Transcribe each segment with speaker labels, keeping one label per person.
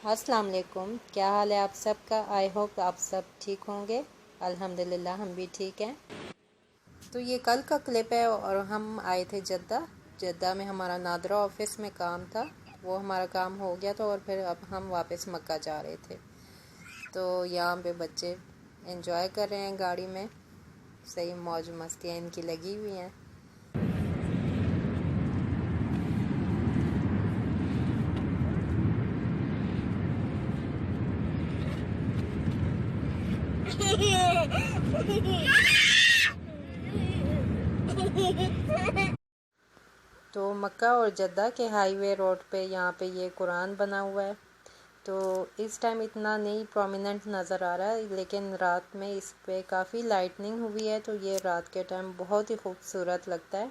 Speaker 1: अस्सलाम वालेकुम। क्या हाल है आप सबका? आई होप आप सब ठीक होंगे। अल्हम्दुलिल्लाह हम भी ठीक हैं। तो ये कल का क्लिप है और हम आए थे जद्दा। जद्दा में हमारा नादरा ऑफिस में काम था, वो हमारा काम हो गया था और फिर अब हम वापस मक्का जा रहे थे। तो यहाँ पे बच्चे एंजॉय कर रहे हैं गाड़ी में, सही मौज मस्तियाँ इनकी लगी हुई हैं। तो मक्का और जद्दा के हाईवे रोड पे यहाँ पे ये कुरान बना हुआ है। तो इस टाइम इतना नहीं प्रोमिनेंट नज़र आ रहा है, लेकिन रात में इस पे काफ़ी लाइटनिंग हुई है, तो ये रात के टाइम बहुत ही खूबसूरत लगता है।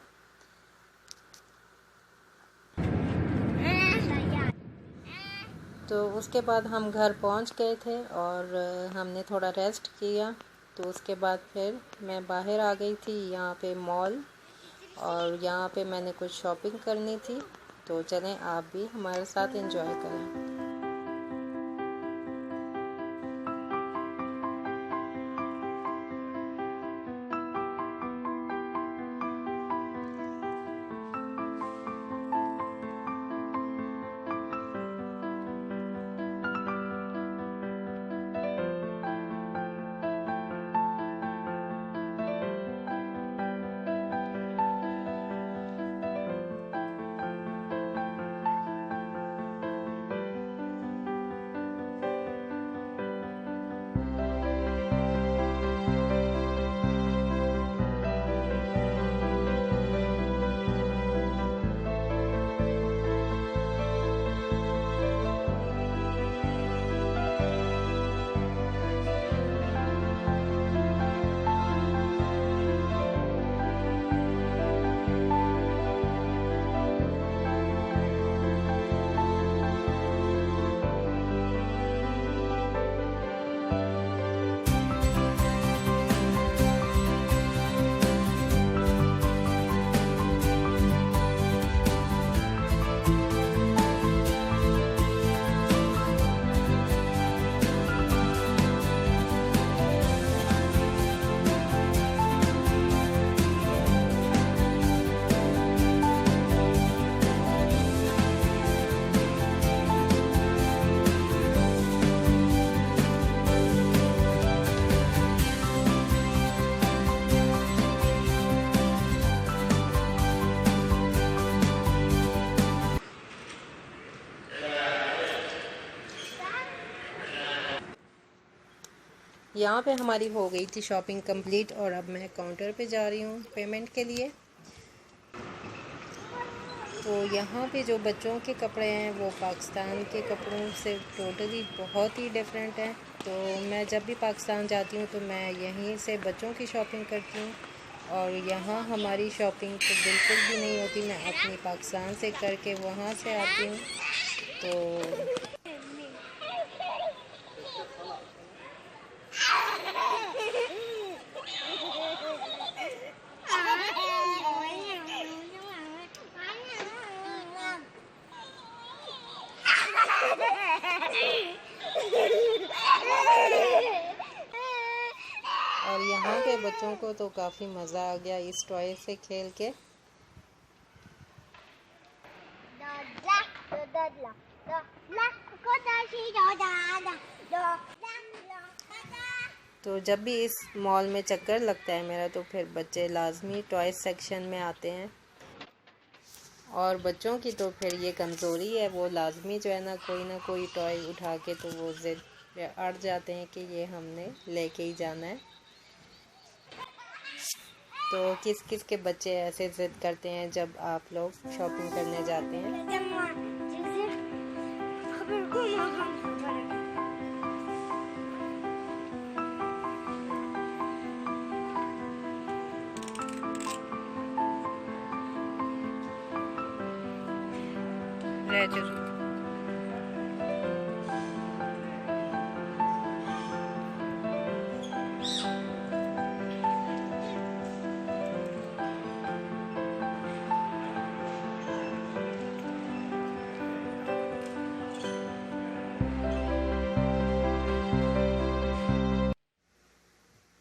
Speaker 1: तो उसके बाद हम घर पहुँच गए थे और हमने थोड़ा रेस्ट किया। तो उसके बाद फिर मैं बाहर आ गई थी यहाँ पे मॉल, और यहाँ पे मैंने कुछ शॉपिंग करनी थी। तो चलें आप भी हमारे साथ एंजॉय करें। यहाँ पे हमारी हो गई थी शॉपिंग कंप्लीट और अब मैं काउंटर पे जा रही हूँ पेमेंट के लिए। तो यहाँ पे जो बच्चों के कपड़े हैं वो पाकिस्तान के कपड़ों से टोटली बहुत ही डिफरेंट हैं। तो मैं जब भी पाकिस्तान जाती हूँ तो मैं यहीं से बच्चों की शॉपिंग करती हूँ, और यहाँ हमारी शॉपिंग तो बिल्कुल भी नहीं होती। मैं अपनी पाकिस्तान से करके वहाँ से आती हूँ। तो और यहाँ के बच्चों को तो काफ़ी मज़ा आ गया इस टॉय से खेल के। तो जब भी इस मॉल में चक्कर लगता है मेरा, तो फिर बच्चे लाजमी टॉय सेक्शन में आते हैं। और बच्चों की तो फिर ये कमज़ोरी है, वो लाजमी जो है ना कोई टॉय उठा के तो वो ज़िद पे अड़ जाते हैं कि ये हमने लेके ही जाना है। तो किस किस के बच्चे ऐसे ज़िद करते हैं जब आप लोग शॉपिंग करने जाते हैं?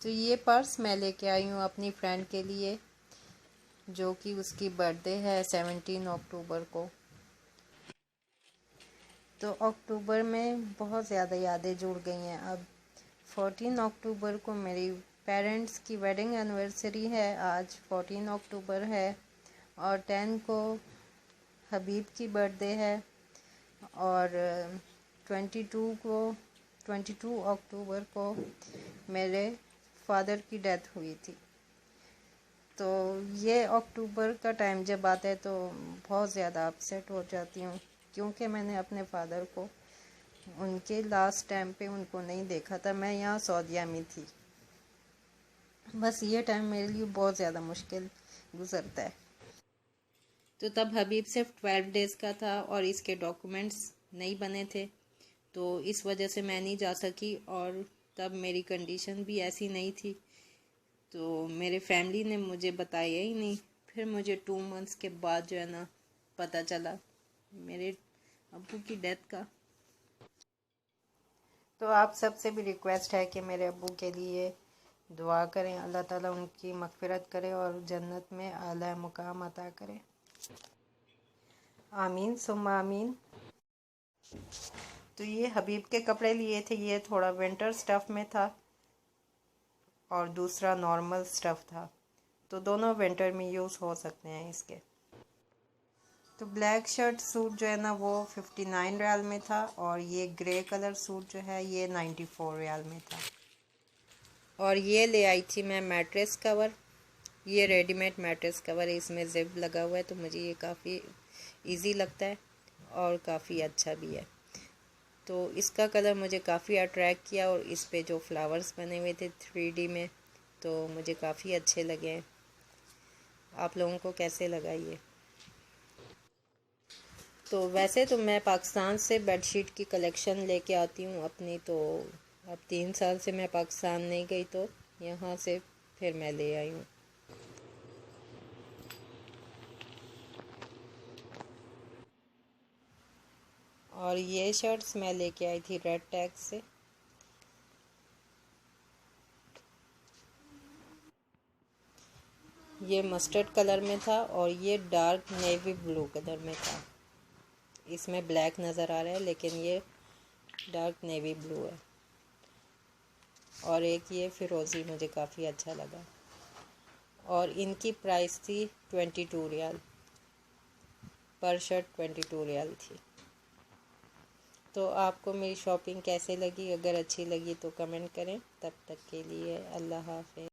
Speaker 1: तो ये पर्स मैं लेके आई हूँ अपनी फ्रेंड के लिए, जो कि उसकी बर्थडे है 17 अक्टूबर को। तो अक्टूबर में बहुत ज़्यादा यादें जुड़ गई हैं। अब 14 अक्टूबर को मेरी पेरेंट्स की वेडिंग एनिवर्सरी है, आज 14 अक्टूबर है। और 10 को हबीब की बर्थडे है। और 22 अक्टूबर को मेरे फादर की डेथ हुई थी। तो ये अक्टूबर का टाइम जब आता है तो बहुत ज़्यादा अपसेट हो जाती हूँ, क्योंकि मैंने अपने फादर को उनके लास्ट टाइम पे उनको नहीं देखा था। मैं यहाँ सऊदीया में थी। बस ये टाइम मेरे लिए बहुत ज़्यादा मुश्किल गुजरता है। तो तब हबीब सिर्फ 12 डेज़ का था और इसके डॉक्यूमेंट्स नहीं बने थे, तो इस वजह से मैं नहीं जा सकी। और तब मेरी कंडीशन भी ऐसी नहीं थी, तो मेरे फैमिली ने मुझे बताया ही नहीं। फिर मुझे 2 मंथ्स के बाद जो है ना पता चला मेरे अब्बू की डेथ का। तो आप सबसे भी रिक्वेस्ट है कि मेरे अब्बू के लिए दुआ करें, अल्लाह ताला उनकी मग़फ़िरत करे और जन्नत में आला मुकाम अता करे। आमीन सुम्मा आमीन। तो ये हबीब के कपड़े लिए थे, ये थोड़ा विंटर स्टफ़ में था और दूसरा नॉर्मल स्टफ़ था, तो दोनों विंटर में यूज़ हो सकते हैं इसके। तो ब्लैक शर्ट सूट जो है ना वो 59 रियाल में था, और ये ग्रे कलर सूट जो है ये 94 रियाल में था। और ये ले आई थी मैं मैट्रेस कवर। ये रेडीमेड मैट्रेस कवर है, इसमें जिप लगा हुआ है, तो मुझे ये काफ़ी इजी लगता है और काफ़ी अच्छा भी है। तो इसका कलर मुझे काफ़ी अट्रैक्ट किया, और इस पे जो फ्लावर्स बने हुए थे 3D में, तो मुझे काफ़ी अच्छे लगे। आप लोगों को कैसे लगा ये? तो वैसे तो मैं पाकिस्तान से बेडशीट की कलेक्शन लेके आती हूँ अपनी, तो अब 3 साल से मैं पाकिस्तान नहीं गई, तो यहाँ से फिर मैं ले आई हूँ। और ये शर्ट्स मैं लेके आई थी रेड टैग से। ये मस्टर्ड कलर में था और ये डार्क नेवी ब्लू कलर में था। इसमें ब्लैक नज़र आ रहा है, लेकिन ये डार्क नेवी ब्लू है। और एक ये फिरोज़ी मुझे काफ़ी अच्छा लगा, और इनकी प्राइस थी 22 रियाल पर शर्ट, 22 रियाल थी। तो आपको मेरी शॉपिंग कैसे लगी? अगर अच्छी लगी तो कमेंट करें। तब तक के लिए अल्लाह हाफ़िज़।